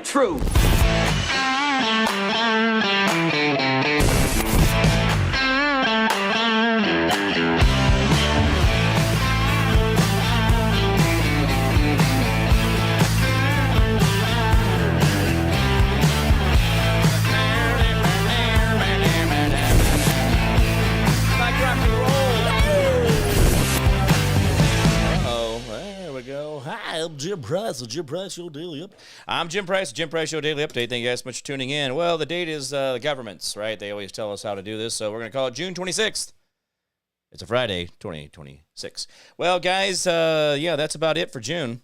true. Hi, I'm Jim Price of Jim Price Show Daily Update. I'm Jim Price, Jim Price Show Daily Update. Thank you guys so much for tuning in. Well, the date is the government's, right? They always tell us how to do this, so we're going to call it June 26th. It's a Friday, 2026. Well, guys, yeah, that's about it for June.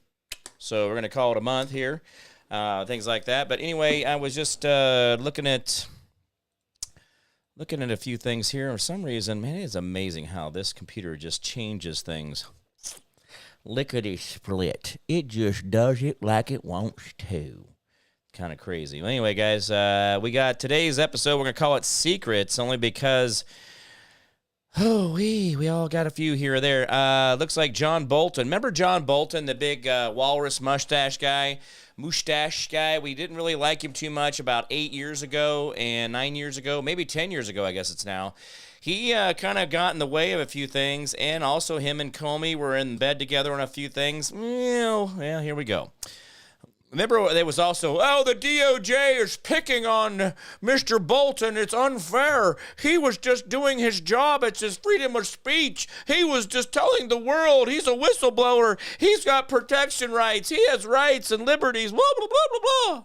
So we're going to call it a month here, things like that. But anyway, I was just looking at a few things here. For some reason, man, it's amazing how this computer just changes things. Lickety-split. It just does it like it wants to. Kind of crazy. Well, anyway, guys, we got today's episode. We're going to call it Secrets, only because, we all got a few here or there. Looks like John Bolton. Remember John Bolton, the big walrus mustache guy? We didn't really like him too much about 8 years ago and 9 years ago, maybe 10 years ago, I guess it's now. He kind of got in the way of a few things, and also him and Comey were in bed together on a few things. Well, here we go. Remember, there was also, the DOJ is picking on Mr. Bolton. It's unfair. He was just doing his job. It's his freedom of speech. He was just telling the world he's a whistleblower. He's got protection rights. He has rights and liberties, blah, blah, blah, blah, blah.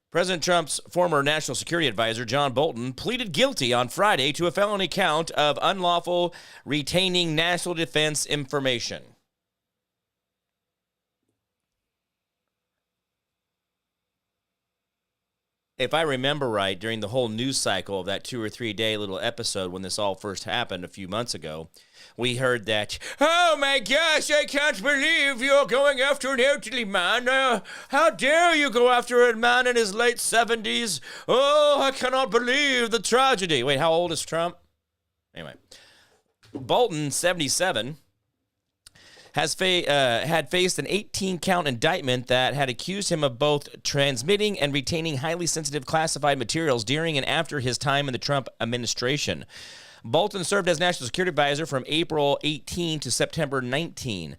President Trump's former national security advisor, John Bolton, pleaded guilty on Friday to a felony count of unlawful retaining national defense information. If I remember right, during the whole news cycle of that 2 or 3 day little episode when this all first happened a few months ago, we heard that, oh my gosh, I can't believe you're going after an elderly man. How dare you go after a man in his late 70s? Oh, I cannot believe the tragedy. Wait, how old is Trump? Anyway, Bolton, 77, had faced an 18-count indictment that had accused him of both transmitting and retaining highly sensitive classified materials during and after his time in the Trump administration. Bolton served as National Security Advisor from April 18 to September 19.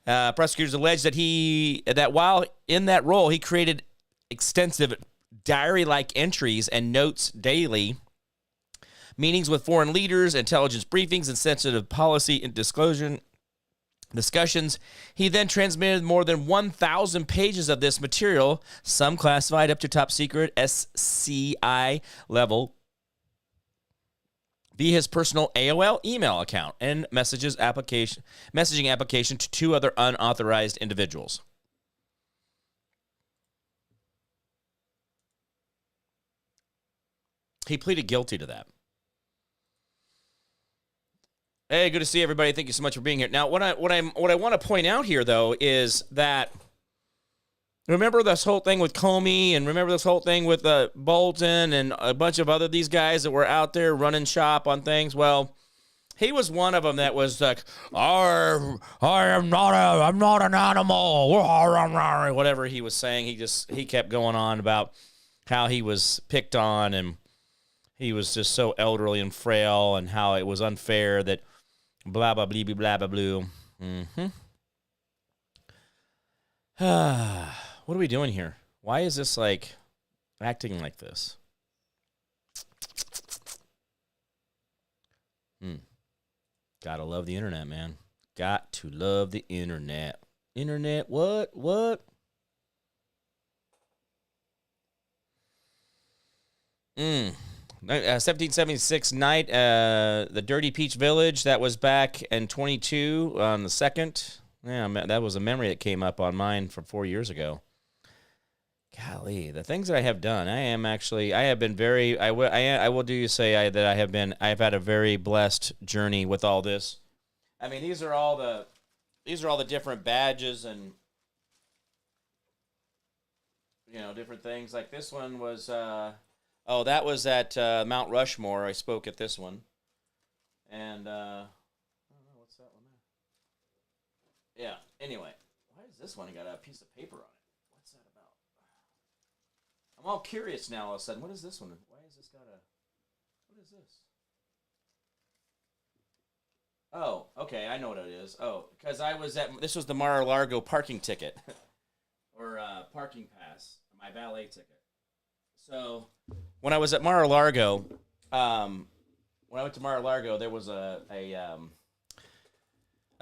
Prosecutors alleged that while in that role, he created extensive diary-like entries and notes daily, meetings with foreign leaders, intelligence briefings, and sensitive policy and discussions. He then transmitted more than 1,000 pages of this material, some classified up to top secret SCI level, via his personal AOL email account and messaging application to 2 other unauthorized individuals. He pleaded guilty to that. Hey, good to see everybody. Thank you so much for being here. Now, what I want to point out here, though, is that remember this whole thing with Comey, and remember this whole thing with Bolton and a bunch of other these guys that were out there running shop on things. Well, he was one of them that was like, I'm not an animal, whatever he was saying. He kept going on about how he was picked on and he was just so elderly and frail and how it was unfair that blah, blah, blah, blah, blah, blah. Mm-hmm. What are we doing here? Why is this, acting like this? Gotta love the internet, man. Got to love the internet. Internet, what? 1776 night, the Dirty Peach Village, that was back in 22 on the 2nd. Yeah, that was a memory that came up on mine from 4 years ago. Golly, the things that I have done, I have been very, I will do say that I've had a very blessed journey with all this. I mean, these are all the different badges and, different things. Like this one was, that was at Mount Rushmore. I spoke at this one. And, I don't know, what's that one there? Yeah, anyway. Why is is this one? I got a piece of paper on it. What's that about? I'm all curious now all of a sudden. What is this one? Why has this got a... What is this? Oh, okay, I know what it is. Oh, because I was at... This was the Mar-a-Lago parking ticket. Or parking pass. My valet ticket. So, when I was at Mar-a-Lago, when I went to Mar-a-Lago, there was a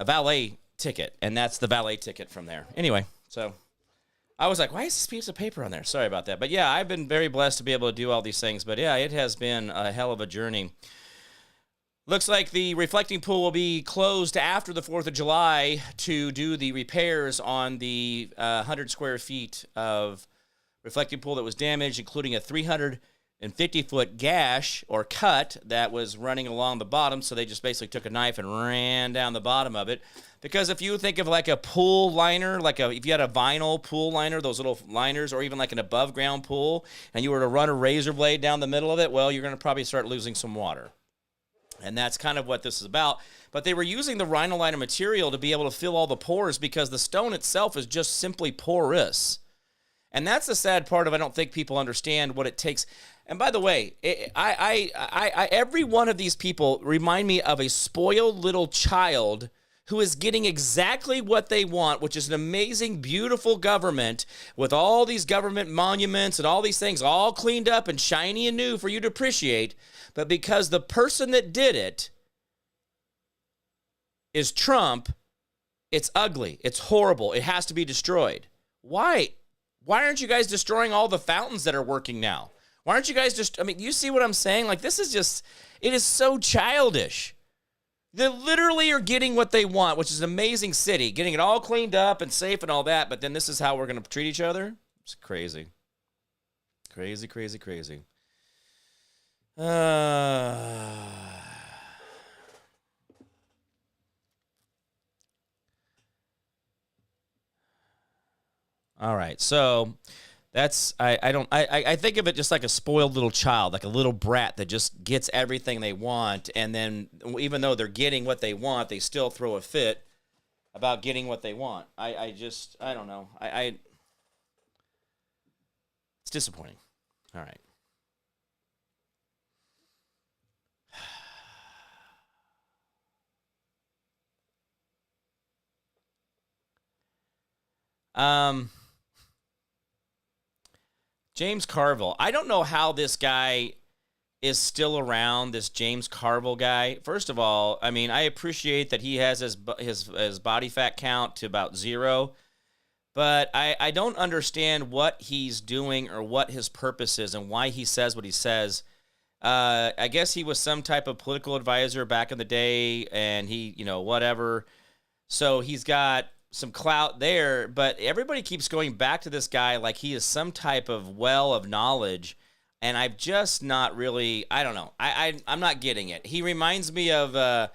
valet ticket, and that's the valet ticket from there. Anyway, so I was like, why is this piece of paper on there? Sorry about that. But yeah, I've been very blessed to be able to do all these things. But yeah, it has been a hell of a journey. Looks like the reflecting pool will be closed after the 4th of July to do the repairs on the 100 square feet of reflecting pool that was damaged, including a 350-foot gash or cut that was running along the bottom. So they just basically took a knife and ran down the bottom of it. Because if you think of like a pool liner, if you had a vinyl pool liner, those little liners, or even like an above-ground pool, and you were to run a razor blade down the middle of it, well, you're going to probably start losing some water. And that's kind of what this is about. But they were using the rhinoliner material to be able to fill all the pores because the stone itself is just simply porous. And that's the sad part of, I don't think people understand what it takes. And by the way, every one of these people remind me of a spoiled little child who is getting exactly what they want, which is an amazing, beautiful government with all these government monuments and all these things all cleaned up and shiny and new for you to appreciate. But because the person that did it is Trump, it's ugly. It's horrible. It has to be destroyed. Why? Why aren't you guys destroying all the fountains that are working now? Why aren't you guys just, you see what I'm saying? Like, this is just, it is so childish. They literally are getting what they want, which is an amazing city, getting it all cleaned up and safe and all that, but then this is how we're going to treat each other? It's crazy. Crazy, crazy, crazy. All right, so that's I think of it just like a spoiled little child, like a little brat that just gets everything they want, and then even though they're getting what they want, they still throw a fit about getting what they want. I don't know. It's disappointing. All right. James Carville. I don't know how this guy is still around, this James Carville guy. First of all, I appreciate that he has his body fat count to about 0, but I don't understand what he's doing or what his purpose is and why he says what he says. I guess he was some type of political advisor back in the day, and he, whatever. So he's got some clout there, but everybody keeps going back to this guy like he is some type of well of knowledge, and I've just not really, I don't know. I'm not getting it. He reminds me of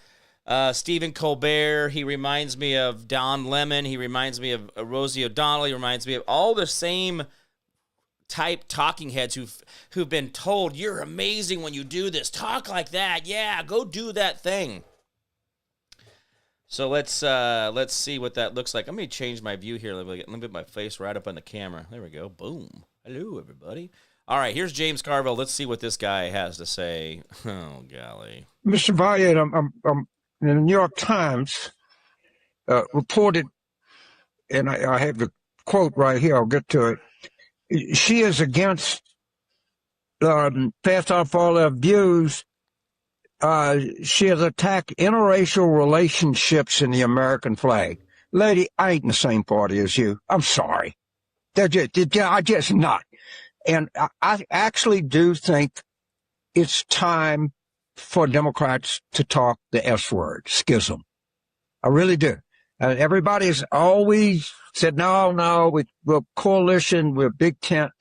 Stephen Colbert. He reminds me of Don Lemon. He reminds me of Rosie O'Donnell. He reminds me of all the same type talking heads who've been told, you're amazing when you do this. Talk like that. Yeah, go do that thing. So let's see what that looks like. Let me change my view here. Let me get my face right up on the camera. There we go. Boom. Hello, everybody. All right, here's James Carville. Let's see what this guy has to say. Oh, golly. Mr. Valiant, the New York Times reported, and I have the quote right here. I'll get to it. She is against, passed off all her views. She has attacked interracial relationships in the American flag. Lady, I ain't in the same party as you. I'm sorry. I just not. And I actually do think it's time for Democrats to talk the S word, schism. I really do. Everybody's always said, no, we're coalition, we're big tent.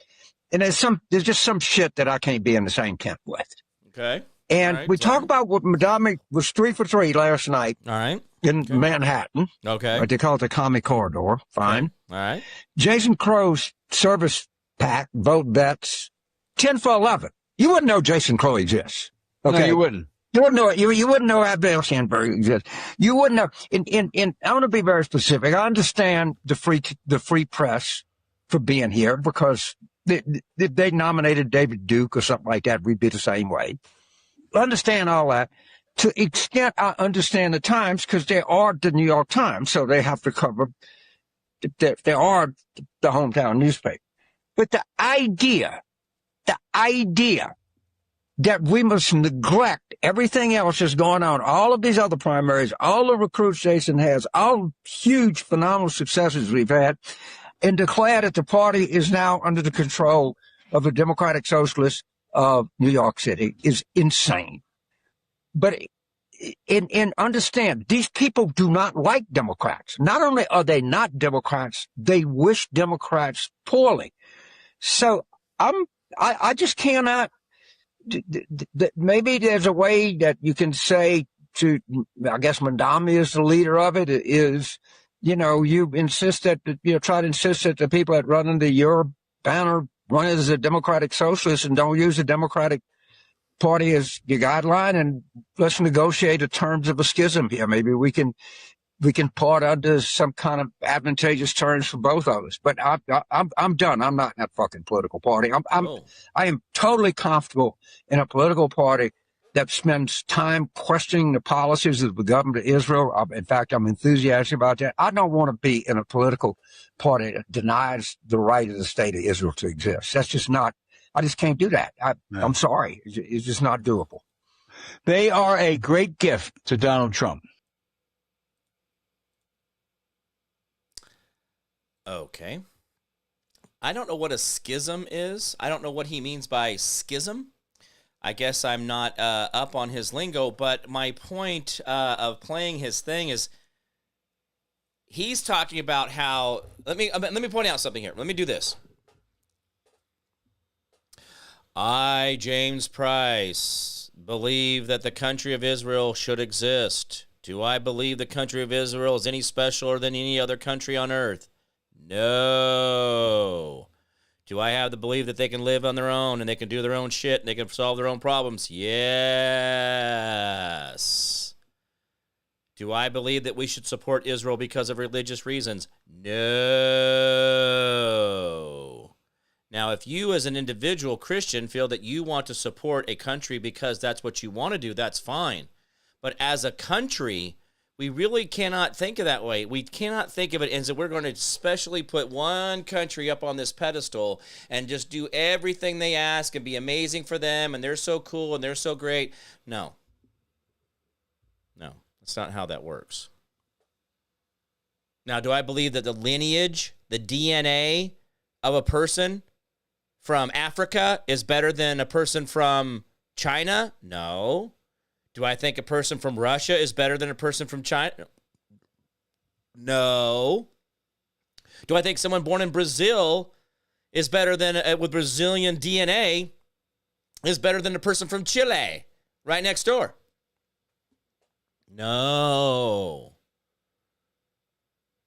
And there's just some shit that I can't be in the same tent with. Okay. And we talk about what Madame was 3 for 3 last night. All right. In Manhattan. Okay. They call it the Commie Corridor. Fine. Okay. All right. Jason Crow's service PAC, vote vets, 10 for 11. You wouldn't know Jason Crow exists. Okay. No, you wouldn't. You wouldn't know it. You wouldn't know Abdel Sandberg exists. You wouldn't know. I want to be very specific. I understand the free press for being here because they nominated David Duke or something like that. We'd be the same way. I understand all that. To the extent I understand the Times, because they are the New York Times, so they have to cover. They are the hometown newspaper. But the idea that we must neglect everything else that's going on, all of these other primaries, all the recruits Jason has, all huge, phenomenal successes we've had, and declare that the party is now under the control of the Democratic Socialists of New York City is insane. But understand, these people do not like Democrats. Not only are they not Democrats, they wish Democrats poorly. So I just cannot. Maybe there's a way that you can say to, I guess Mandami is the leader of it, is, you insist that, try to insist that the people that run under your banner run as a Democratic Socialist and don't use the Democratic Party as your guideline, and let's negotiate the terms of a schism here. Maybe we can part under some kind of advantageous terms for both of us. But I'm done. I'm not in that fucking political party. I am totally comfortable in a political party that spends time questioning the policies of the government of Israel. In fact, I'm enthusiastic about that. I don't want to be in a political party that denies the right of the state of Israel to exist. That's just not. I just can't do that. I'm sorry. It's just not doable. They are a great gift to Donald Trump. Okay. I don't know what a schism is. I don't know what he means by schism. I guess I'm not up on his lingo, but my point of playing his thing is he's talking about how let me point out something here. Let me do this. I, James Price, believe that the country of Israel should exist. Do I believe the country of Israel is any specialer than any other country on earth? No. Do I have the belief that they can live on their own and they can do their own shit and they can solve their own problems? Yes. Do I believe that we should support Israel because of religious reasons? No. Now, if you as an individual Christian feel that you want to support a country because that's what you want to do, that's fine. But as a country, we really cannot think of that way. We cannot think of it as we're going to specially put one country up on this pedestal and just do everything they ask and be amazing for them, and they're so cool and they're so great. No. No, that's not how that works. Now, do I believe that the lineage, the DNA of a person from Africa is better than a person from China? No. Do I think a person from Russia is better than a person from China? No. Do I think someone born in Brazil is better than, with Brazilian DNA, is better than a person from Chile, right next door? No.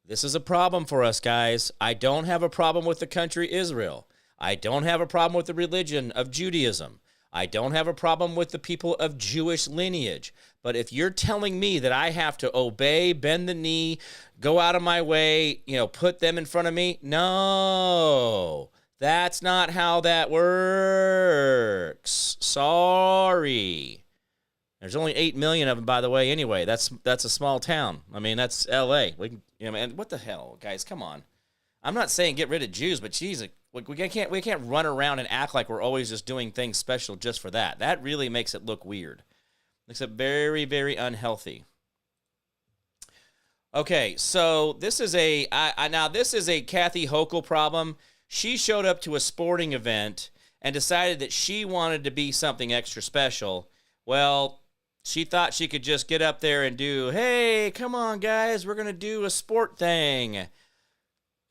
This is a problem for us, guys. I don't have a problem with the country Israel. I don't have a problem with the religion of Judaism. I don't have a problem with the people of Jewish lineage. But if you're telling me that I have to obey, bend the knee, go out of my way, put them in front of me, no, that's not how that works. Sorry. There's only 8 million of them, by the way, anyway. That's a small town. I mean, that's L.A. Man, what the hell, guys? Come on. I'm not saying get rid of Jews, but geez, we can't run around and act like we're always just doing things special just for that. That really makes it look weird. Makes it very, very unhealthy. Okay, so this is a Kathy Hochul problem. She showed up to a sporting event and decided that she wanted to be something extra special. Well, she thought she could just get up there and do, hey, come on, guys, we're going to do a sport thing.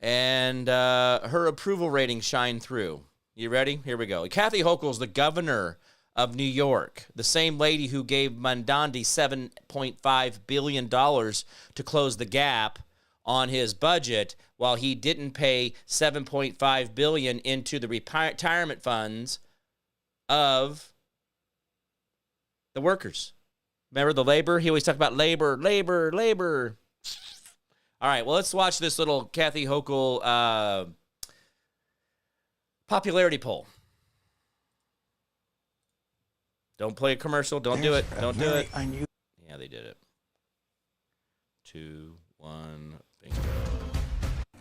And her approval ratings shine through. You ready? Here we go. Kathy Hochul is the governor of New York, the same lady who gave Mandandi $7.5 billion to close the gap on his budget, while he didn't pay $7.5 billion into the retirement funds of the workers. Remember the labor? He always talked about labor, labor, labor. All right, well, let's watch this little Kathy Hochul popularity poll. Don't play a commercial. Don't do it. Don't do it. Yeah, they did it. 2, 1, bingo.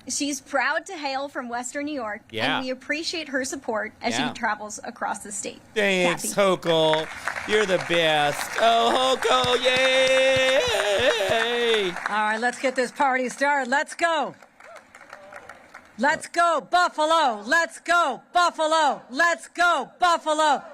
She's proud to hail from Western New York, and we appreciate her support as she travels across the state. Thanks, Hochul. You're the best. Oh, Hochul, yay! All right, let's get this party started. Let's go. Let's go, Buffalo. Let's go, Buffalo. Let's go, Buffalo.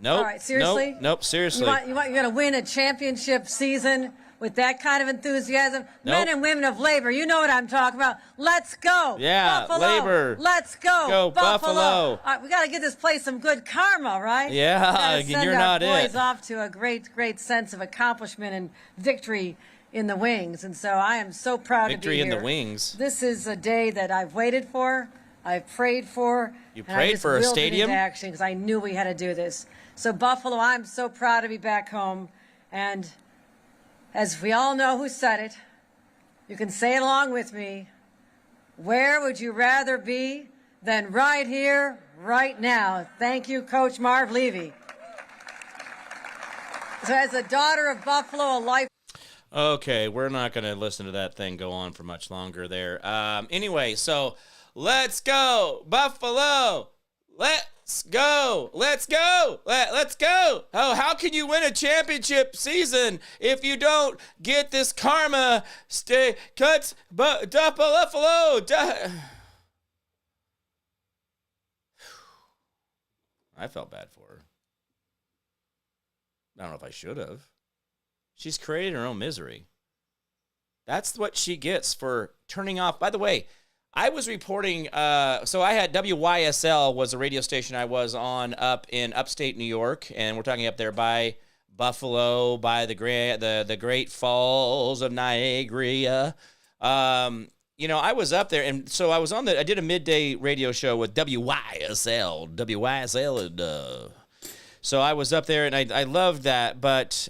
Nope. All right, seriously? Nope, seriously. You're going to win a championship season with that kind of enthusiasm? Nope. Men and women of labor, you know what I'm talking about. Let's go, Buffalo. Labor. Let's go, Buffalo. All right, we got to get this place some good karma, right? Yeah, you're not it. Send our boys off to a great sense of accomplishment and victory in the wings. And so I am so proud to be here. Victory in the wings. This is a day that I've waited for, I've prayed for. You prayed for a stadium? Action because I knew we had to do this. So Buffalo, I'm so proud to be back home. And as we all know who said it, you can say it along with me. Where would you rather be than right here, right now? Thank you, Coach Marv Levy. So as a daughter of Buffalo, a life. Okay, we're not going to listen to that thing go on for much longer there. Anyway, so let's go, Buffalo. Let's go. Let's go. Let's go. Oh, how can you win a championship season if you don't get this karma? Buffalo. I felt bad for her. I don't know if I should have. She's created her own misery. That's what she gets for turning off. By the way, I was reporting, so I had WYSL was a radio station I was on up in upstate New York, and we're talking up there by Buffalo, by the Great Falls of Niagara. You know, I was up there, and so I was I did a midday radio show with WYSL, and so I was up there, and I loved that, but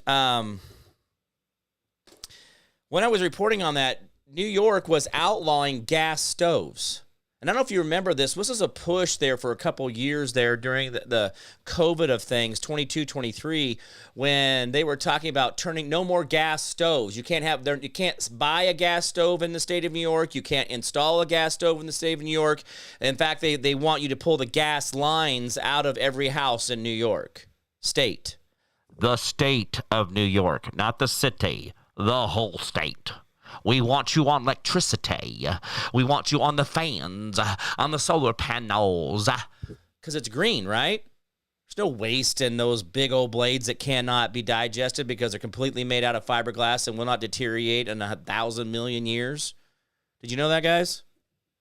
when I was reporting on that, New York was outlawing gas stoves. And I don't know if you remember this. This was a push there for a couple years there during the COVID of things, 22, 23, when they were talking about turning no more gas stoves. You can't buy a gas stove in the state of New York. You can't install a gas stove in the state of New York. In fact, they want you to pull the gas lines out of every house in New York state. The state of New York, not the city, the whole state. We want you on electricity. We want you on the fans, on the solar panels. Because it's green, right? There's no waste in those big old blades that cannot be digested because they're completely made out of fiberglass and will not deteriorate in 1,000 million years. Did you know that, guys?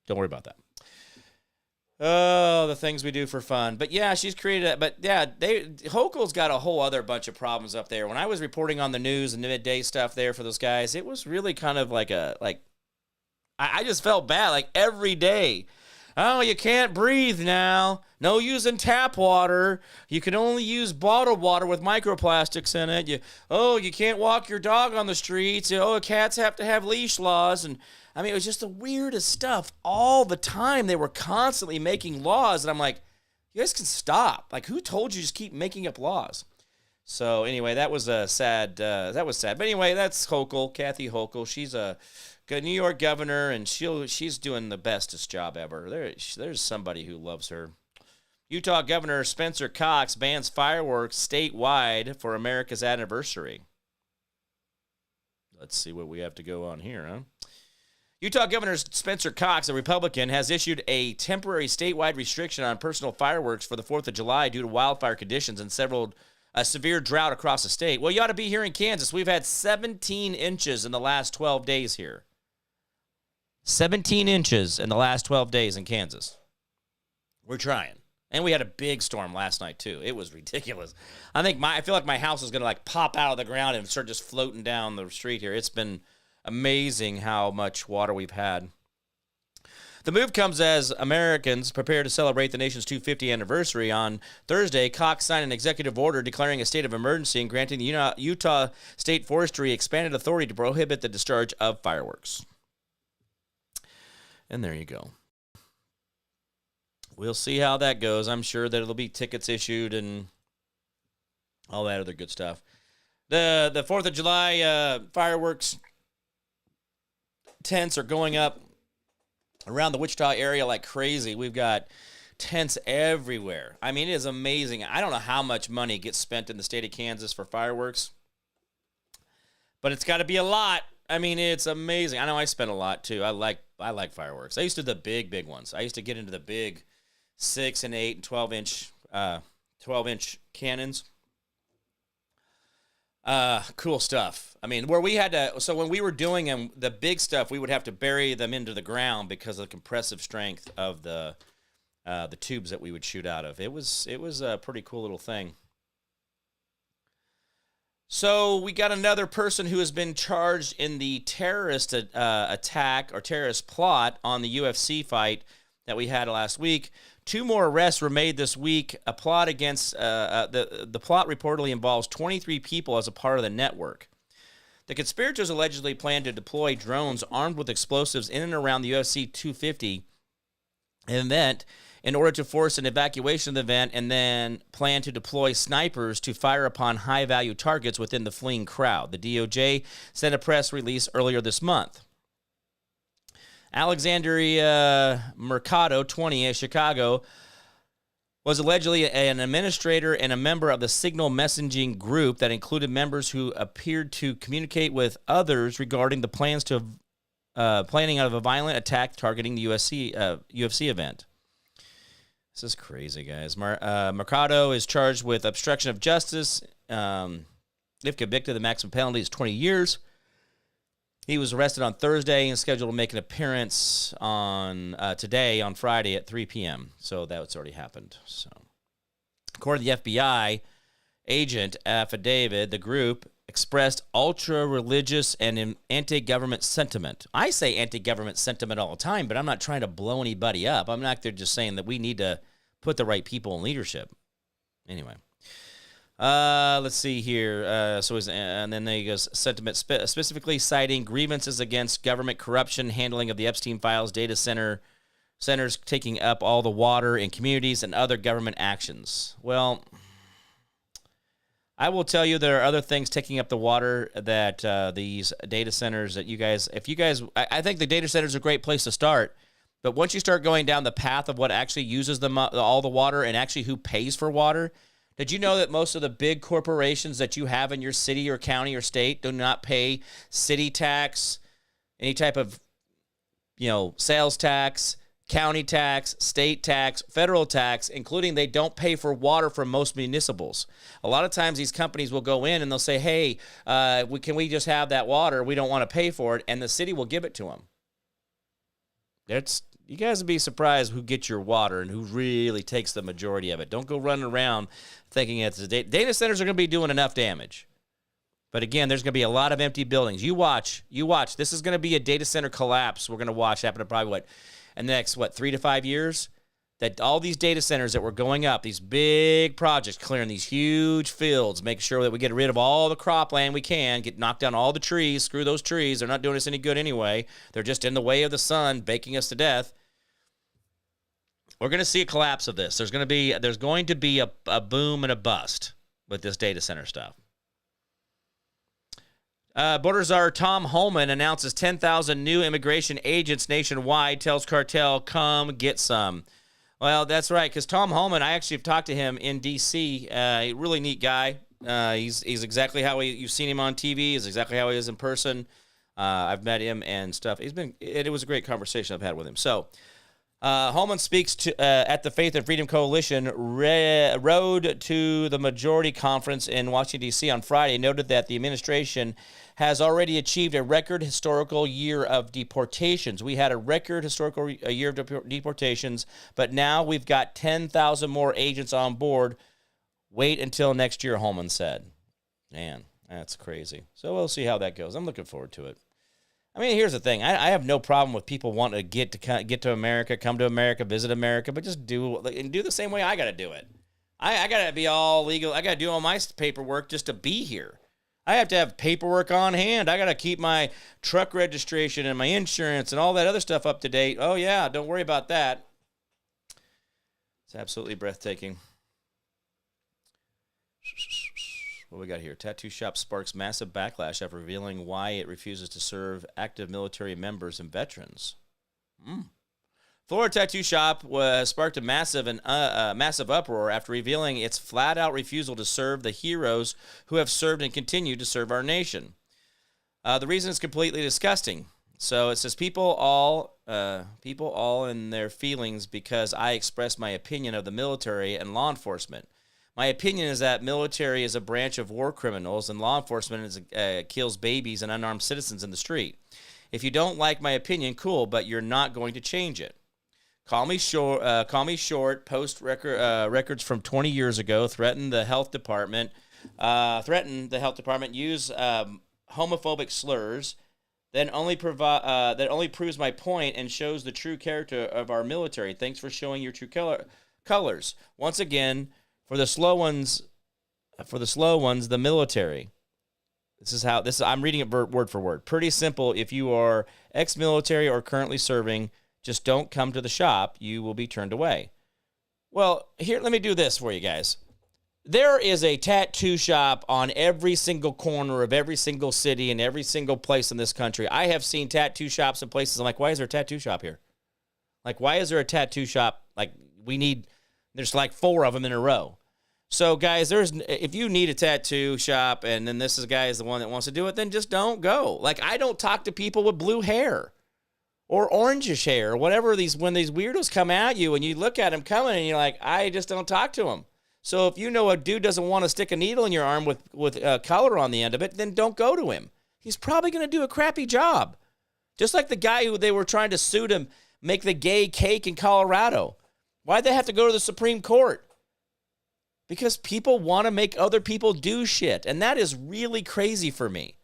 Don't worry about that. Oh, the things we do for fun. But yeah, she's created it. But yeah, Hochul's got a whole other bunch of problems up there. When I was reporting on the news and the midday stuff there for those guys, it was really kind of like I just felt bad. Like every day, oh, you can't breathe now. No using tap water. You can only use bottled water with microplastics in it. You can't walk your dog on the streets. Cats have to have leash laws. And I mean, it was just the weirdest stuff all the time. They were constantly making laws, and I'm like, you guys can stop. Like, who told you to just keep making up laws? So anyway, that was sad. That was sad. But anyway, that's Hochul, Kathy Hochul. She's a good New York governor, and she's doing the bestest job ever. There's somebody who loves her. Utah Governor Spencer Cox bans fireworks statewide for America's anniversary. Let's see what we have to go on here, huh? Utah Governor Spencer Cox, a Republican, has issued a temporary statewide restriction on personal fireworks for the 4th of July due to wildfire conditions and a severe drought across the state. Well, you ought to be here in Kansas. We've had 17 inches in the last 12 days here. 17 inches in the last 12 days in Kansas. We're trying. And we had a big storm last night, too. It was ridiculous. I feel like my house is going to pop out of the ground and start just floating down the street here. It's been amazing how much water we've had. The move comes as Americans prepare to celebrate the nation's 250th anniversary. On Thursday, Cox signed an executive order declaring a state of emergency and granting the Utah State Forestry expanded authority to prohibit the discharge of fireworks. And there you go. We'll see how that goes. I'm sure that it'll be tickets issued and all that other good stuff. The 4th of July fireworks tents are going up around the Wichita area like crazy. We've got tents everywhere. I mean, it is amazing. I don't know how much money gets spent in the state of Kansas for fireworks, but it's got to be a lot. I mean, it's amazing. I know I spend a lot too. I like fireworks. I used to do the big ones. I used to get into the big 6 and 8 and 12-inch cannons. Cool stuff. I mean, where we had to, so when we were doing them, the big stuff, we would have to bury them into the ground because of the compressive strength of the tubes that we would shoot out of. It was a pretty cool little thing. So we got another person who has been charged in the terrorist attack or terrorist plot on the UFC fight that we had last week. 2 more arrests were made this week. A plot against the plot reportedly involves 23 people as a part of the network. The conspirators allegedly plan to deploy drones armed with explosives in and around the UFC 250 event in order to force an evacuation of the event, and then plan to deploy snipers to fire upon high-value targets within the fleeing crowd. The DOJ sent a press release earlier this month. Alexandria Mercado, 20, of Chicago, was allegedly an administrator and a member of the Signal messaging group that included members who appeared to communicate with others regarding the planning of a violent attack targeting the UFC event. This is crazy, guys. Mercado is charged with obstruction of justice. If convicted, the maximum penalty is 20 years. He was arrested on Thursday and scheduled to make an appearance on today, on Friday at 3 p.m. So that's already happened. So, according to the FBI agent affidavit, the group expressed ultra-religious and anti-government sentiment. I say anti-government sentiment all the time, but I'm not trying to blow anybody up. I'm not there just saying that we need to put the right people in leadership. Anyway. Let's see here. And then there he goes. Sentiment specifically citing grievances against government corruption, handling of the Epstein files, data centers taking up all the water in communities, and other government actions. Well, I will tell you there are other things taking up the water that these data centers that I think the data center is a great place to start. But once you start going down the path of what actually uses all the water and actually who pays for water. Did you know that most of the big corporations that you have in your city or county or state do not pay city tax, any type of, sales tax, county tax, state tax, federal tax, including they don't pay for water for most municipals. A lot of times these companies will go in and they'll say, hey, can we just have that water? We don't want to pay for it. And the city will give it to them. You guys would be surprised who gets your water and who really takes the majority of it. Don't go running around thinking it's data centers are going to be doing enough damage. But again, there's going to be a lot of empty buildings. You watch. This is going to be a data center collapse. We're going to watch happen to probably in the next 3 to 5 years. That all these data centers that were going up, these big projects, clearing these huge fields, make sure that we get rid of all the cropland we can, knock down all the trees, screw those trees. They're not doing us any good anyway. They're just in the way of the sun, baking us to death. We're going to see a collapse of this. There's going to be a boom and a bust with this data center stuff. Border czar Tom Homan announces 10,000 new immigration agents nationwide, tells cartel, come get some. Well, that's right, because Tom Homan, I actually have talked to him in D.C., a really neat guy. He's exactly how you've seen him on TV. He's exactly how he is in person. I've met him and stuff. It was a great conversation I've had with him. So, Holman speaks at the Faith and Freedom Coalition Road to the Majority Conference in Washington, D.C. on Friday, noted that the administration has already achieved a record historical year of deportations. We had a record historical year of deportations, but now we've got 10,000 more agents on board. Wait until next year, Holman said. Man, that's crazy. So we'll see how that goes. I'm looking forward to it. I mean, here's the thing. I have no problem with people wanting to get to America, come to America, visit America, but just do the same way I got to do it. I got to be all legal. I got to do all my paperwork just to be here. I have to have paperwork on hand. I got to keep my truck registration and my insurance and all that other stuff up to date. Oh, yeah, don't worry about that. It's absolutely breathtaking. What we got here? Tattoo shop sparks massive backlash after revealing why it refuses to serve active military members and veterans. Florida tattoo shop sparked a massive uproar after revealing its flat-out refusal to serve the heroes who have served and continue to serve our nation. The reason is completely disgusting. So it says people all in their feelings because I expressed my opinion of the military and law enforcement. My opinion is that military is a branch of war criminals and law enforcement kills babies and unarmed citizens in the street. If you don't like my opinion, cool, but you're not going to change it. Call me short. Post records from 20 years ago threaten the health department. Use homophobic slurs. That only proves my point and shows the true character of our military. Thanks for showing your true colors. Once again. For the slow ones, the military. I'm reading it word for word. Pretty simple. If you are ex-military or currently serving, just don't come to the shop. You will be turned away. Well, here, let me do this for you guys. There is a tattoo shop on every single corner of every single city and every single place in this country. I have seen tattoo shops in places. I'm like, why is there a tattoo shop here? Like, why is there a tattoo shop? Like, there's like 4 of them in a row. So, guys, if you need a tattoo shop and then this guy is the one that wants to do it, then just don't go. Like, I don't talk to people with blue hair or orangish hair or whatever. When these weirdos come at you and you look at them coming and you're like, I just don't talk to them. So if you know a dude doesn't want to stick a needle in your arm with color on the end of it, then don't go to him. He's probably going to do a crappy job. Just like the guy who they were trying to sue to make the gay cake in Colorado. Why'd they have to go to the Supreme Court? Because people want to make other people do shit. And that is really crazy for me.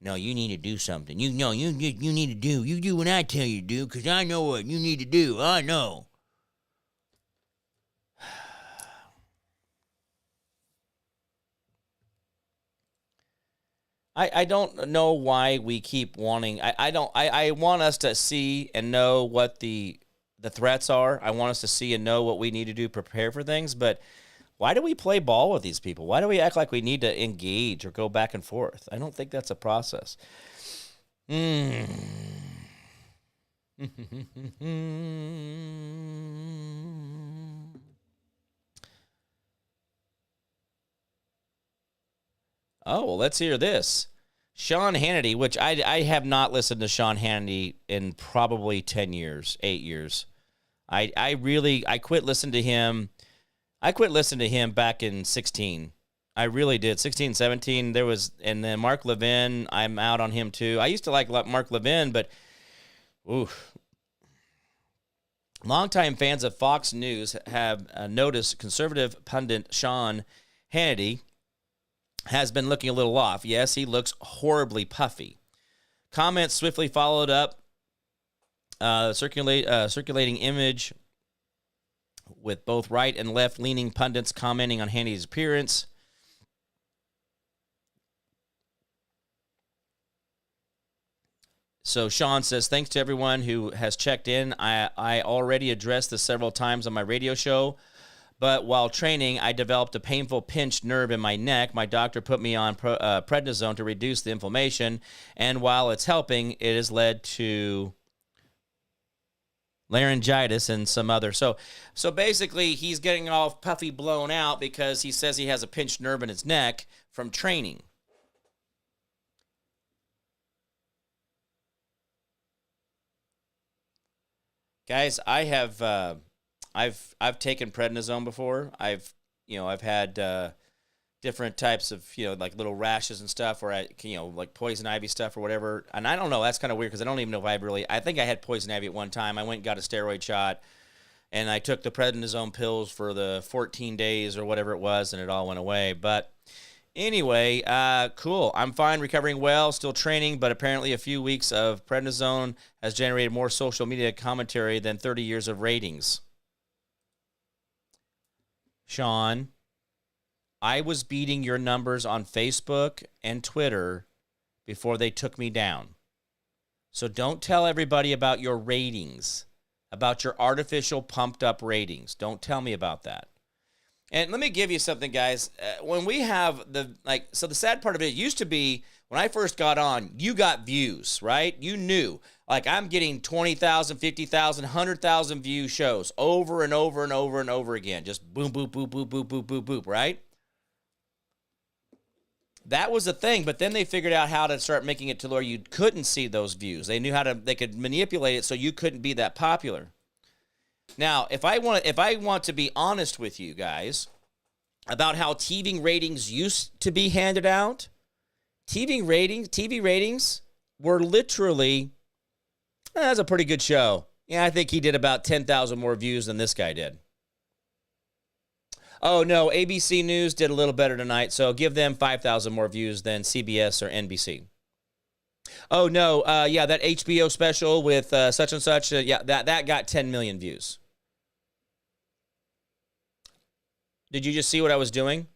No, you need to do something. You need to do. You do what I tell you to do because I know what you need to do. I know. I don't know why we keep wanting. I want us to see and know what the threats are. I want us to see and know what we need to do, prepare for things. But why do we play ball with these people? Why do we act like we need to engage or go back and forth? I don't think that's a process. Oh, well, let's hear this. Sean Hannity, which I have not listened to Sean Hannity in probably 10 years, 8 years. I quit listening to him. I quit listening to him back in 16. I really did. 16, 17, and then Mark Levin, I'm out on him too. I used to like Mark Levin, but longtime fans of Fox News have noticed conservative pundit Sean Hannity has been looking a little off. Yes, he looks horribly puffy. Comments swiftly followed up. Circulating image with both right and left-leaning pundits commenting on Hannity's appearance. So Sean says, thanks to everyone who has checked in. I already addressed this several times on my radio show, but while training, I developed a painful pinched nerve in my neck. My doctor put me on prednisone to reduce the inflammation, and while it's helping, it has led to laryngitis and some other. So basically, he's getting all puffy blown out because he says he has a pinched nerve in his neck from training. Guys, I have I've taken prednisone before. I've had different types of, like little rashes and stuff, or like poison ivy stuff or whatever. And I don't know, that's kind of weird because I don't even know if I think I had poison ivy at one time. I went and got a steroid shot, and I took the prednisone pills for the 14 days or whatever it was, and it all went away. But Anyway, cool. I'm fine, recovering well, still training, but apparently a few weeks of prednisone has generated more social media commentary than 30 years of ratings. Sean, I was beating your numbers on Facebook and Twitter before they took me down. So don't tell everybody about your ratings, about your artificial pumped up ratings. Don't tell me about that. And let me give you something, guys. When we have so the sad part of it used to be when I first got on, you got views, right? You knew. Like, I'm getting 20,000, 50,000, 100,000 view shows over and over and over and over again. Just boom, boop, boop, boop, boop, boop, boop, boop, right? That was the thing, but then they figured out how to start making it to where you couldn't see those views. They knew they could manipulate it so you couldn't be that popular. Now, if I want to be honest with you guys about how TV ratings used to be handed out, TV ratings were literally, that's a pretty good show. Yeah, I think he did about 10,000 more views than this guy did. Oh, no, ABC News did a little better tonight, so give them 5,000 more views than CBS or NBC. Oh, no, that HBO special with such and such, that got 10 million views. Did you just see what I was doing?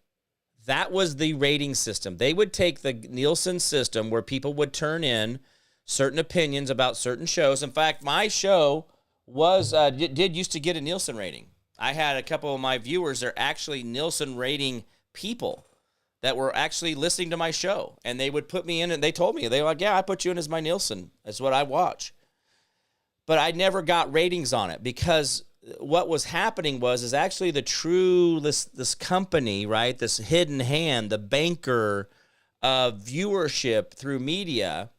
That was the rating system. They would take the Nielsen system where people would turn in certain opinions about certain shows. In fact, my show used to get a Nielsen rating. I had a couple of my viewers, they're actually Nielsen rating people that were actually listening to my show. And they would put me in, and they told me, they were like, yeah, I put you in as my Nielsen. That's what I watch. But I never got ratings on it because what was happening is actually this company, right, this hidden hand, the banker of viewership through media,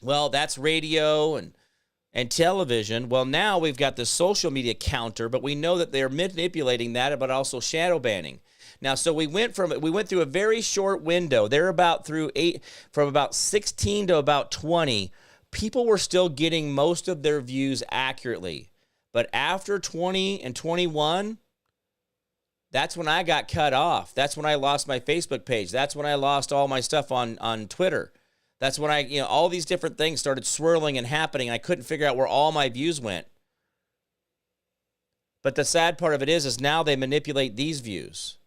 well, that's radio and television. Well, now we've got the social media counter, but we know that they're manipulating that, but also shadow banning. Now, so we went through a very short window. They're from about 16 to about 20. People were still getting most of their views accurately. But after 20 and 21, that's when I got cut off. That's when I lost my Facebook page. That's when I lost all my stuff on Twitter. That's when all these different things started swirling and happening, and I couldn't figure out where all my views went. But the sad part of it is now they manipulate these views.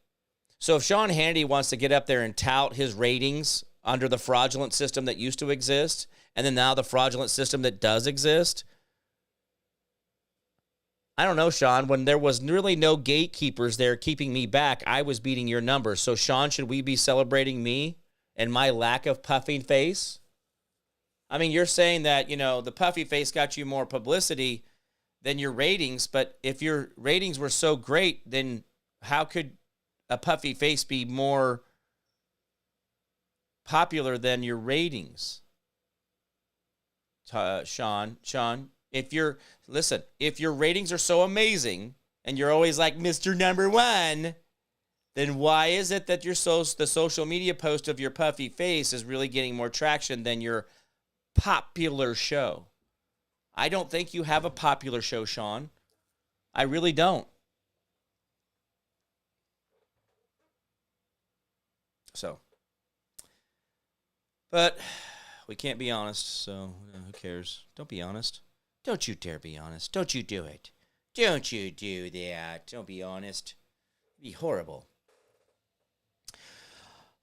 So if Sean Hannity wants to get up there and tout his ratings under the fraudulent system that used to exist, and then now the fraudulent system that does exist, I don't know, Sean. When there was really no gatekeepers there keeping me back, I was beating your numbers. So, Sean, should we be celebrating me and my lack of puffing face? I mean, you're saying that, the puffy face got you more publicity than your ratings, but if your ratings were so great, then how could a puffy face be more popular than your ratings? Sean, if your ratings are so amazing and you're always like Mr. Number One, then why is it that the social media post of your puffy face is really getting more traction than your popular show? I don't think you have a popular show, Sean. I really don't. So, but we can't be honest, so who cares? Don't be honest. Don't you dare be honest. Don't you do it. Don't you do that. Don't be honest. It'd be horrible.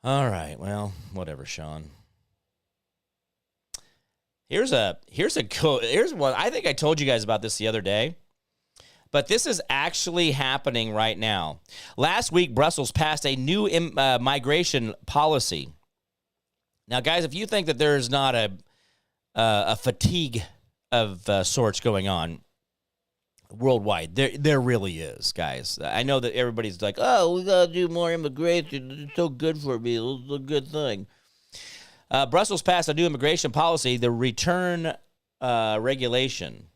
All right. Well, whatever, Sean. Here's one. I think I told you guys about this the other day, but this is actually happening right now. Last week, Brussels passed a new migration policy. Now, guys, if you think that there's not a fatigue of sorts going on worldwide, there really is, guys. I know that everybody's like, oh, we gotta do more immigration. It's so good for me. It's a good thing. Brussels passed a new immigration policy, the return regulation.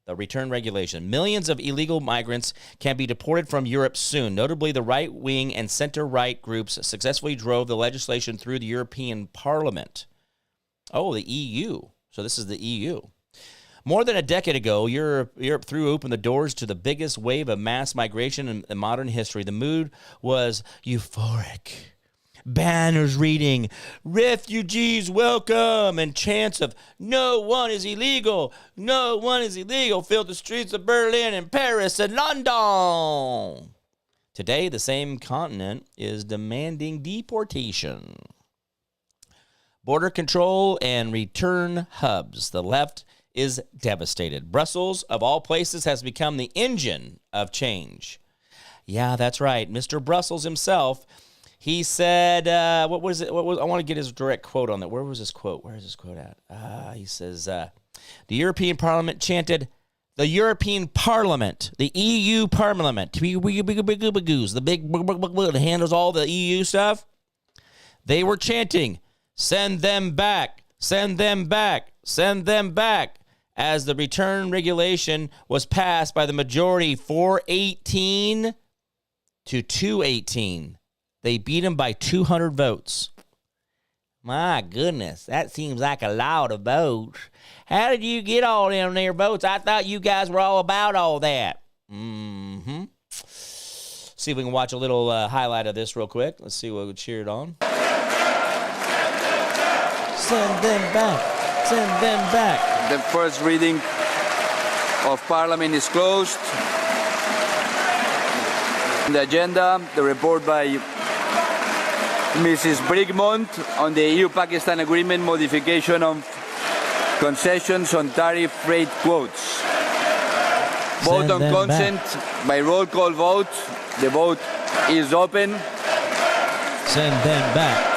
The return regulation. Millions of illegal migrants can be deported from Europe soon. Notably, the right-wing and center-right groups successfully drove the legislation through the European Parliament. Oh, the EU. So this is the EU. More than a decade ago, Europe threw open the doors to the biggest wave of mass migration in modern history. The mood was euphoric. banners reading, "Refugees welcome," and chants of "No one is illegal, no one is illegal" filled the streets of Berlin and Paris and London. Today, the same continent is demanding deportation. Border control and return hubs. The left is devastated. Brussels, of all places, has become the engine of change. Yeah, that's right. Mr. Brussels himself, he said, what was it? I want to get his direct quote on that. Where was his quote? Where is his quote at? He says, the European Parliament chanted, the European Parliament, the EU Parliament, the big that handles all the EU stuff. They were chanting, "Send them back, send them back, send them back," as the return regulation was passed by the majority 418 to 218. They beat him by 200 votes. My goodness, that seems like a lot of votes. How did you get all them there votes? I thought you guys were all about all that. See if we can watch a little highlight of this real quick. Let's see what we cheered on. Send them back. Send them back. The first reading of Parliament is closed. On the agenda, the report by Mrs. Brigmont on the EU-Pakistan Agreement modification of concessions on tariff rate quotes. Vote on consent by roll call vote. The vote is open. Send them back.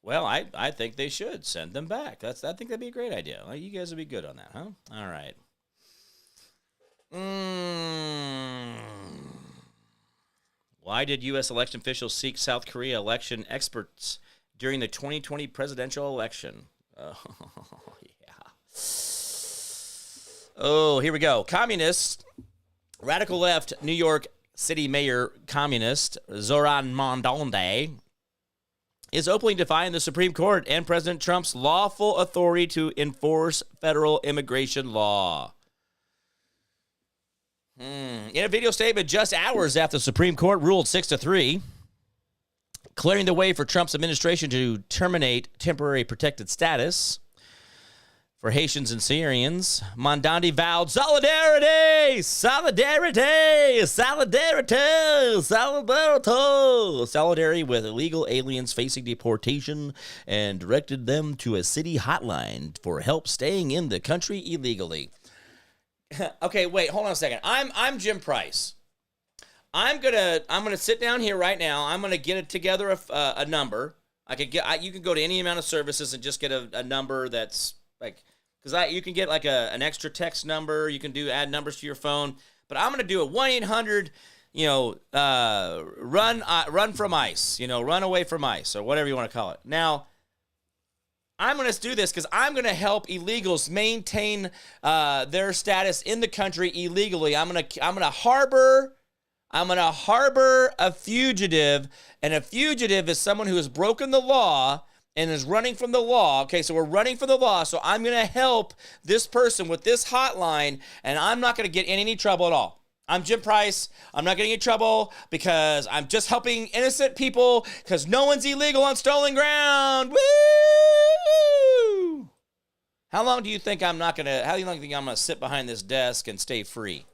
Well, I think they should send them back. I think that'd be a great idea. You guys would be good on that, huh? All right. Why did U.S. election officials seek South Korea election experts during the 2020 presidential election? Oh, yeah. Oh, here we go. Communists, radical left New York City Mayor communist Zoran Mondonde is openly defying the Supreme Court and President Trump's lawful authority to enforce federal immigration law. In a video statement just hours after the Supreme Court ruled 6-3, clearing the way for Trump's administration to terminate temporary protected status for Haitians and Syrians, Mondonde vowed solidarity, solidarity, solidarity, solidarity, solidarity with illegal aliens facing deportation, and directed them to a city hotline for help staying in the country illegally. Okay, wait, hold on a second. I'm Jim Price. I'm gonna sit down here right now. I'm gonna get together a number. You can go to any amount of services and just get a number that's like. Because you can get like an extra text number. You can add numbers to your phone. But I'm going to do a 1-800, run from ICE, run away from ICE or whatever you want to call it. Now, I'm going to do this because I'm going to help illegals maintain their status in the country illegally. I'm going to harbor a fugitive, and a fugitive is someone who has broken the law and is running from the law. Okay, so we're running from the law, so I'm going to help this person with this hotline, and I'm not going to get in any trouble at all. I'm Jim Price. I'm not getting in trouble because I'm just helping innocent people because no one's illegal on stolen ground. Woo! How long do you think I'm going to sit behind this desk and stay free?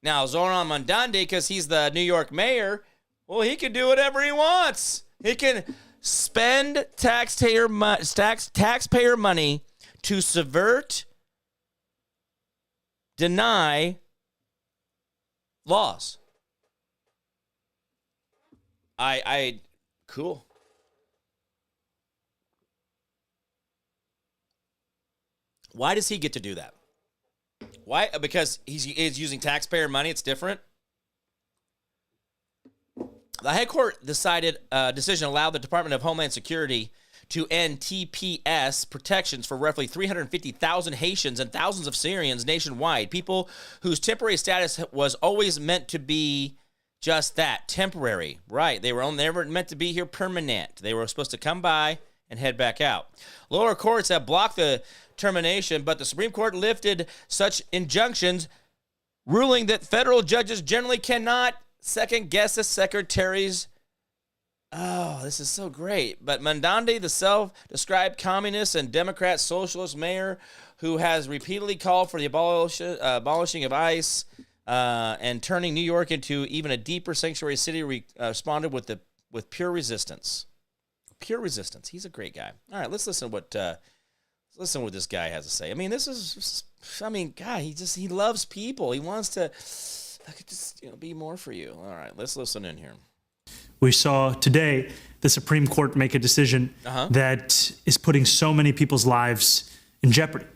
Now, Zoran Mondonde, because he's the New York mayor, well, he can do whatever he wants. He can spend taxpayer money to subvert, deny laws. Cool. Why does he get to do that? Why? Because he's using taxpayer money. It's different. The High Court decision allowed the Department of Homeland Security to end TPS protections for roughly 350,000 Haitians and thousands of Syrians nationwide, people whose temporary status was always meant to be just that, temporary. Right, they were never meant to be here permanent. They were supposed to come by and head back out. Lower courts have blocked the termination, but the Supreme Court lifted such injunctions, ruling that federal judges generally cannot second-guess a secretary's. Oh, this is so great. But Mandandi, the self-described communist and Democrat socialist mayor who has repeatedly called for the abolishing of ICE and turning New York into even a deeper sanctuary city, responded with pure resistance. Pure resistance. He's a great guy. All right, let's listen to what this guy has to say. I mean, God, he loves people. He wants to be more for you. All right, let's listen in here. We saw today the Supreme Court make a decision that is putting so many people's lives in jeopardy.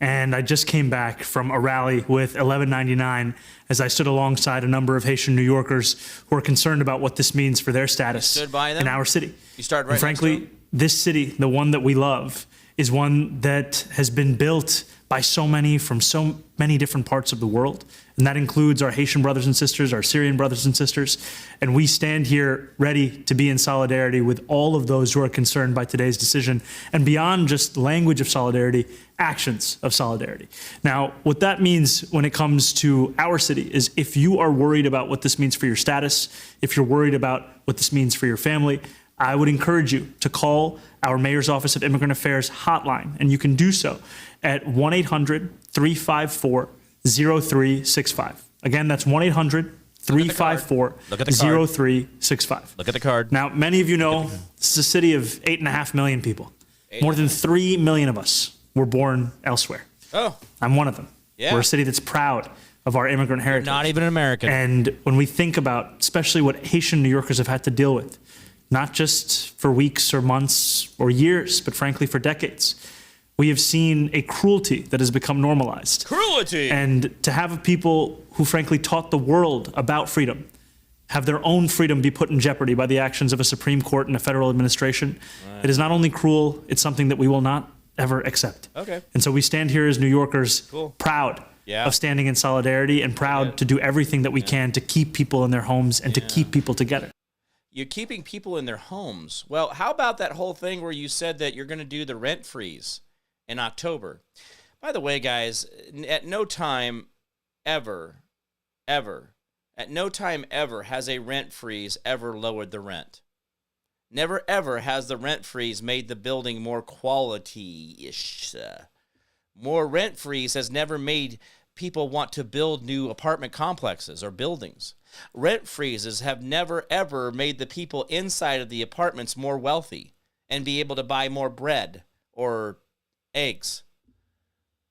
And I just came back from a rally with 1199 as I stood alongside a number of Haitian New Yorkers who are concerned about what this means for their status in our city. You started right and frankly, this city, the one that we love, is one that has been built by so many from so many different parts of the world. And that includes our Haitian brothers and sisters, our Syrian brothers and sisters. And we stand here ready to be in solidarity with all of those who are concerned by today's decision. And beyond just language of solidarity, actions of solidarity. Now, what that means when it comes to our city is if you are worried about what this means for your status, if you're worried about what this means for your family, I would encourage you to call our Mayor's Office of Immigrant Affairs hotline, and you can do so at 1-800-354-0365. Again, that's 1-800-354-0365. Look at the card. Now, many of you know this is a city of 8.5 million people. More than 3 million of us were born elsewhere. Oh. I'm one of them. Yeah. We're a city that's proud of our immigrant heritage. You're not even an American. And when we think about, especially what Haitian New Yorkers have had to deal with, not just for weeks or months or years, but frankly for decades, we have seen a cruelty that has become normalized. Cruelty! And to have people who frankly taught the world about freedom have their own freedom be put in jeopardy by the actions of a Supreme Court and a federal administration, it is not only cruel, it's something that we will not ever accept. Okay. And so we stand here as New Yorkers proud of standing in solidarity and proud to do everything that we can to keep people in their homes and to keep people together. You're keeping people in their homes. Well, how about that whole thing where you said that you're going to do the rent freeze in October? By the way, guys, at no time ever has a rent freeze ever lowered the rent. Never ever has the rent freeze made the building more quality-ish. More rent freeze has never made people want to build new apartment complexes or buildings. Rent freezes have never, ever made the people inside of the apartments more wealthy and be able to buy more bread or eggs.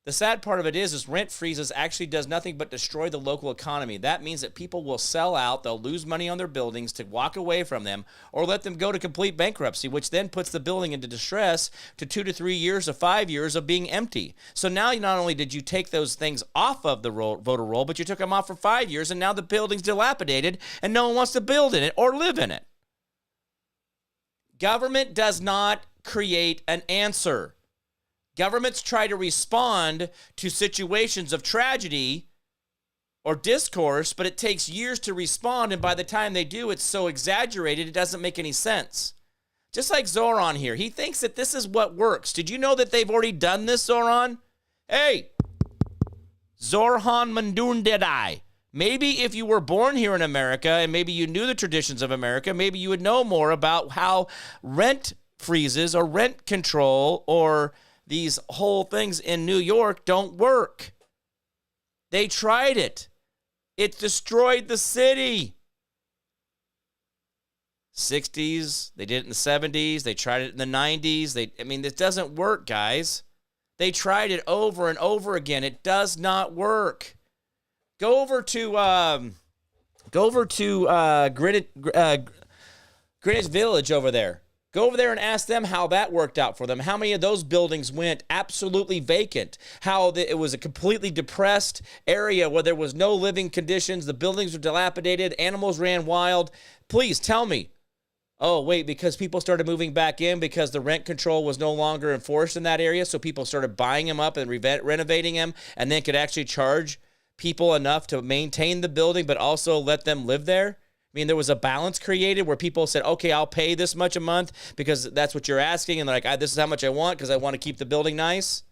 The sad part of it is rent freezes actually does nothing but destroy the local economy. That means that people will sell out, they'll lose money on their buildings to walk away from them, or let them go to complete bankruptcy, which then puts the building into distress to 2 to 3 years to 5 years of being empty. So now not only did you take those things off of the voter roll, but you took them off for 5 years, and now the building's dilapidated, and no one wants to build in it or live in it. Government does not create an answer. Governments try to respond to situations of tragedy or discourse, but it takes years to respond, and by the time they do, it's so exaggerated, it doesn't make any sense. Just like Zoran here, he thinks that this is what works. Did you know that they've already done this, Zoran? Hey, Zorhan Mandundedai. Maybe if you were born here in America and maybe you knew the traditions of America, maybe you would know more about how rent freezes or rent control or these whole things in New York don't work. They tried it. It destroyed the city. 60s, they did it in the 70s, they tried it in the 90s. This doesn't work, guys. They tried it over and over again. It does not work. Go over to Greenwich Village over there. Go over there and ask them how that worked out for them. How many of those buildings went absolutely vacant? How it was a completely depressed area where there was no living conditions. The buildings were dilapidated. Animals ran wild. Please tell me. Oh, wait, because people started moving back in because the rent control was no longer enforced in that area, so people started buying them up and renovating them and then could actually charge people enough to maintain the building but also let them live there? mean, there was a balance created where people said, okay, I'll pay this much a month because that's what you're asking. And they're like, this is how much I want because I want to keep the building nice.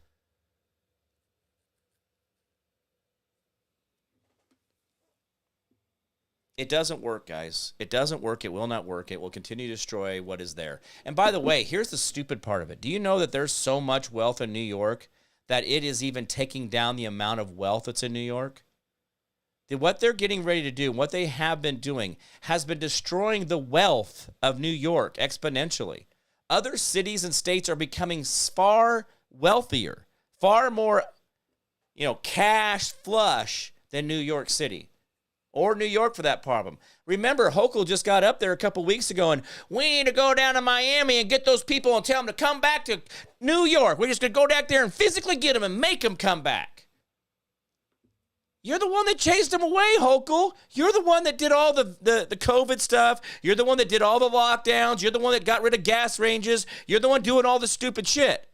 It doesn't work, guys. It doesn't work. It will not work. It will continue to destroy what is there. And by the way, here's the stupid part of it. Do you know that there's so much wealth in New York that it is even taking down the amount of wealth that's in New York? What they're getting ready to do, what they have been doing, has been destroying the wealth of New York exponentially. Other cities and states are becoming far wealthier, far more, cash flush than New York City. Or New York for that problem. Remember, Hochul just got up there a couple weeks ago and we need to go down to Miami and get those people and tell them to come back to New York. We're just going to go back there and physically get them and make them come back. You're the one that chased them away, Hochul. You're the one that did all the COVID stuff. You're the one that did all the lockdowns. You're the one that got rid of gas ranges. You're the one doing all the stupid shit.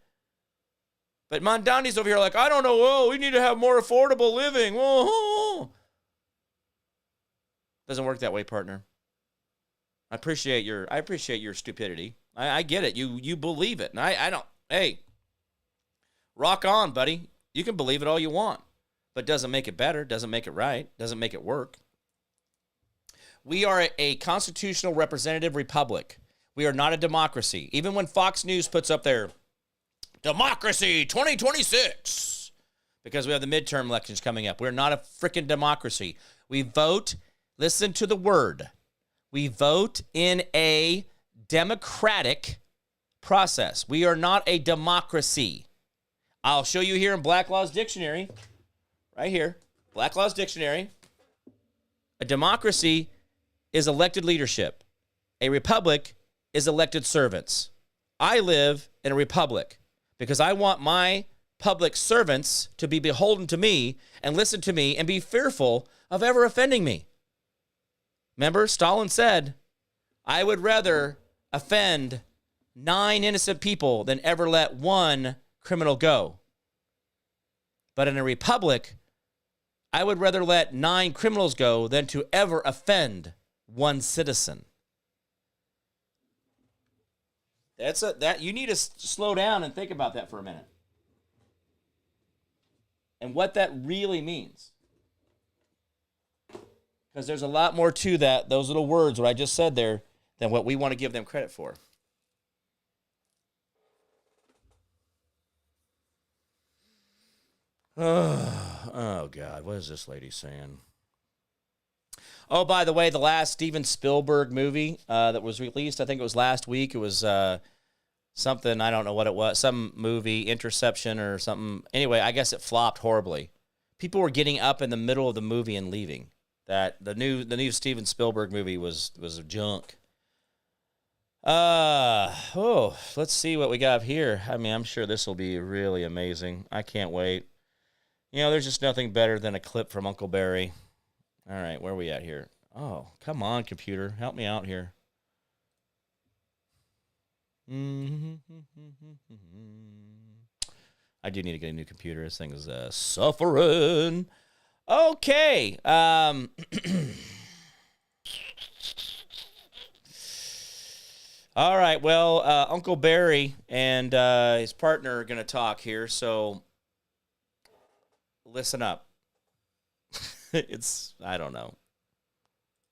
But Mondani's over here like, I don't know. We need to have more affordable living. Doesn't work that way, partner. I appreciate your stupidity. I get it. You believe it. And I don't. Hey, rock on, buddy. You can believe it all you want. But doesn't make it better, doesn't make it right, doesn't make it work. We are a constitutional representative republic. We are not a democracy. Even when Fox News puts up their democracy 2026, because we have the midterm elections coming up. We're not a freaking democracy. We vote. Listen to the word. We vote in a democratic process. We are not a democracy. I'll show you here in Black Law's Dictionary. Right here. Black Law's Dictionary. A democracy is elected leadership. A republic is elected servants. I live in a republic because I want my public servants to be beholden to me and listen to me and be fearful of ever offending me. Remember, Stalin said, I would rather offend 9 innocent people than ever let one criminal go. But in a republic, I would rather let 9 criminals go than to ever offend one citizen. You need to slow down and think about that for a minute. And what that really means. Because there's a lot more to that, those little words, what I just said there, than what we want to give them credit for. Oh, God, what is this lady saying? Oh, by the way, the last Steven Spielberg movie that was released, I think it was last week. It was something, I don't know what it was, some movie, Interception or something. Anyway, I guess it flopped horribly. People were getting up in the middle of the movie and leaving. That the new Steven Spielberg movie was junk. Let's see what we got here. I mean, I'm sure this will be really amazing. I can't wait. There's just nothing better than a clip from Uncle Barry. All right, where are we at here? Oh, come on, computer. Help me out here. I do need to get a new computer. This thing is suffering. Okay. All right. Well, Uncle Barry and his partner are going to talk here, so listen up. I don't know.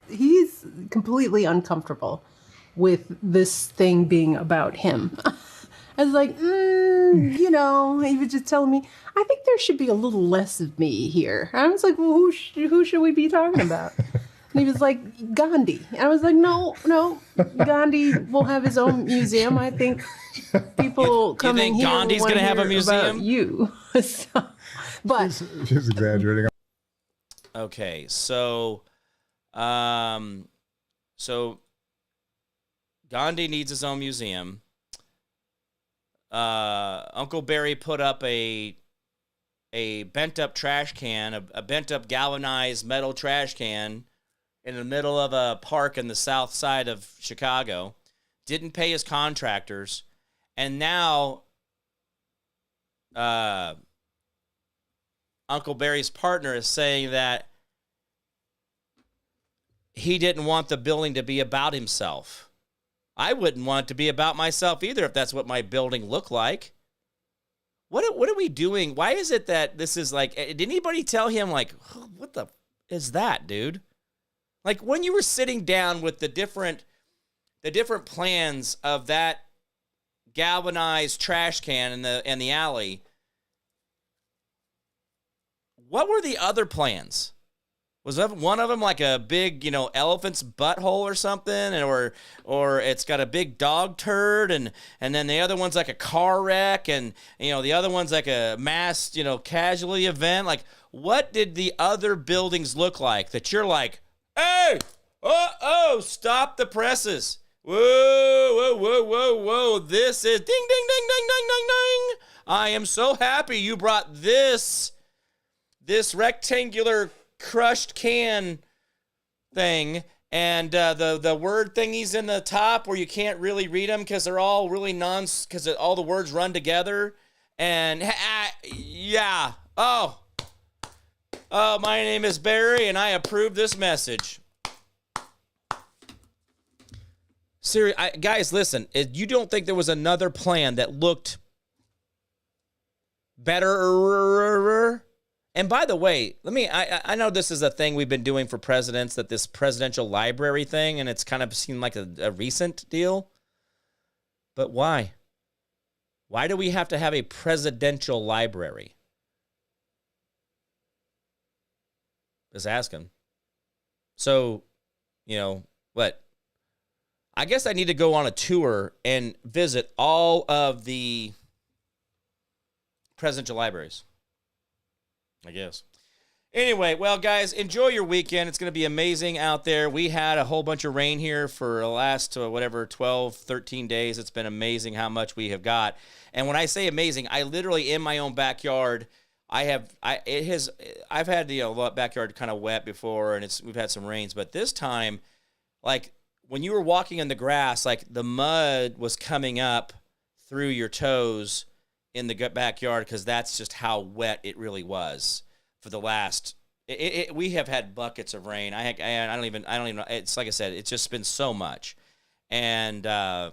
He's completely uncomfortable with this thing being about him. I was like, he was just telling me, I think there should be a little less of me here. I was like, well, who should we be talking about? And he was like, Gandhi. And I was like, no, Gandhi will have his own museum. I think people coming here Gandhi's will going to have a museum? about you. But she's exaggerating. Okay, so Gandhi needs his own museum. Uncle Barry put up a bent up trash can, a bent up galvanized metal trash can in the middle of a park in the south side of Chicago. Didn't pay his contractors, and now Uncle Barry's partner is saying that he didn't want the building to be about himself. I wouldn't want it to be about myself either if that's what my building looked like. What are we doing? Why is it that this is like, did anybody tell him, like, what the is that, dude? Like, when you were sitting down with the different plans of that galvanized trash can in the alley, what were the other plans? Was one of them like a big, elephant's butthole or something, or it's got a big dog turd, and then the other one's like a car wreck, and the other one's like a mass, casualty event. Like, what did the other buildings look like that you're like, hey, stop the presses. Whoa. This is ding, ding, ding, ding, ding, ding, ding. I am so happy you brought this rectangular crushed can thing and the word thingies in the top where you can't really read them because they're all really because all the words run together. And yeah. Oh, my name is Barry, and I approve this message. Seriously, guys, listen. If you don't think there was another plan that looked better? And by the way, I know this is a thing we've been doing for presidents, that this presidential library thing, and it's kind of seemed like a recent deal. But why? Why do we have to have a presidential library? Just asking. So, what? I guess I need to go on a tour and visit all of the presidential libraries, I guess. Anyway, well, guys, enjoy your weekend. It's going to be amazing out there. We had a whole bunch of rain here for the last, 12, 13 days. It's been amazing how much we have got. And when I say amazing, I literally, in my own backyard, I've had the backyard kind of wet before, and we've had some rains. But this time, like, when you were walking in the grass, like, the mud was coming up through your toes in the backyard, because that's just how wet it really was for the last. We have had buckets of rain. I don't even know. It's like I said, it's just been so much, and so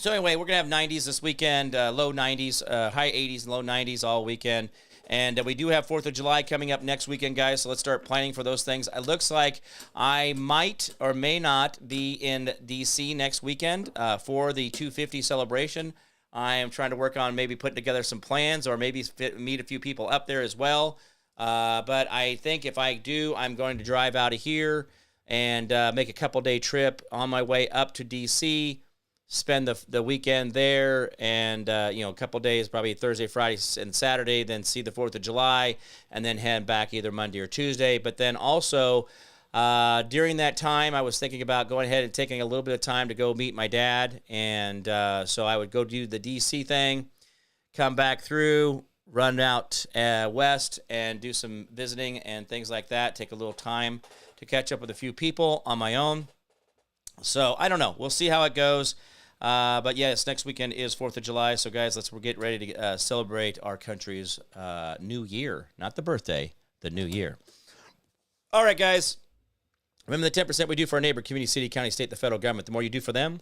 anyway, we're gonna have 90s this weekend, low 90s, high 80s, and low 90s all weekend. And we do have 4th of July coming up next weekend, guys, so let's start planning for those things. It looks like I might or may not be in D.C. next weekend for the 250 celebration. I am trying to work on maybe putting together some plans, or maybe meet a few people up there as well. But I think if I do, I'm going to drive out of here and make a couple-day trip on my way up to D.C., spend the weekend there, and a couple days, probably Thursday, Friday, and Saturday, then see the 4th of July, and then head back either Monday or Tuesday. But then also, during that time, I was thinking about going ahead and taking a little bit of time to go meet my dad, and so I would go do the D.C. thing, come back through, run out west, and do some visiting and things like that, take a little time to catch up with a few people on my own. So, I don't know. We'll see how it goes. But yes, next weekend is 4th of July. So, guys, let's get ready to celebrate our country's new year. Not the birthday, the new year. All right, guys. Remember the 10% we do for our neighbor, community, city, county, state, the federal government. The more you do for them,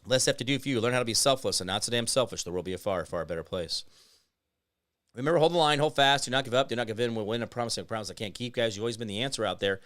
less they have to do for you. Learn how to be selfless and not so damn selfish. The world will be a far, far better place. Remember, hold the line, hold fast, do not give up, do not give in. We'll win. A promise I can't keep, guys. You've always been the answer out there.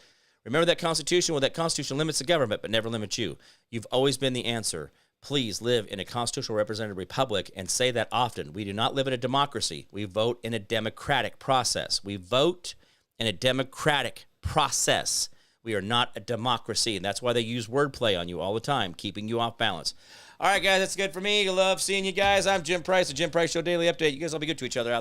Remember that Constitution. Well, that Constitution limits the government, but never limits you. You've always been the answer. Please live in a constitutional representative republic, and say that often. We do not live in a democracy. We vote in a democratic process. We vote in a democratic process. We are not a democracy, and that's why they use wordplay on you all the time, keeping you off balance. All right, guys, that's good for me. I love seeing you guys. I'm Jim Price, the Jim Price Show Daily Update. You guys all be good to each other out there.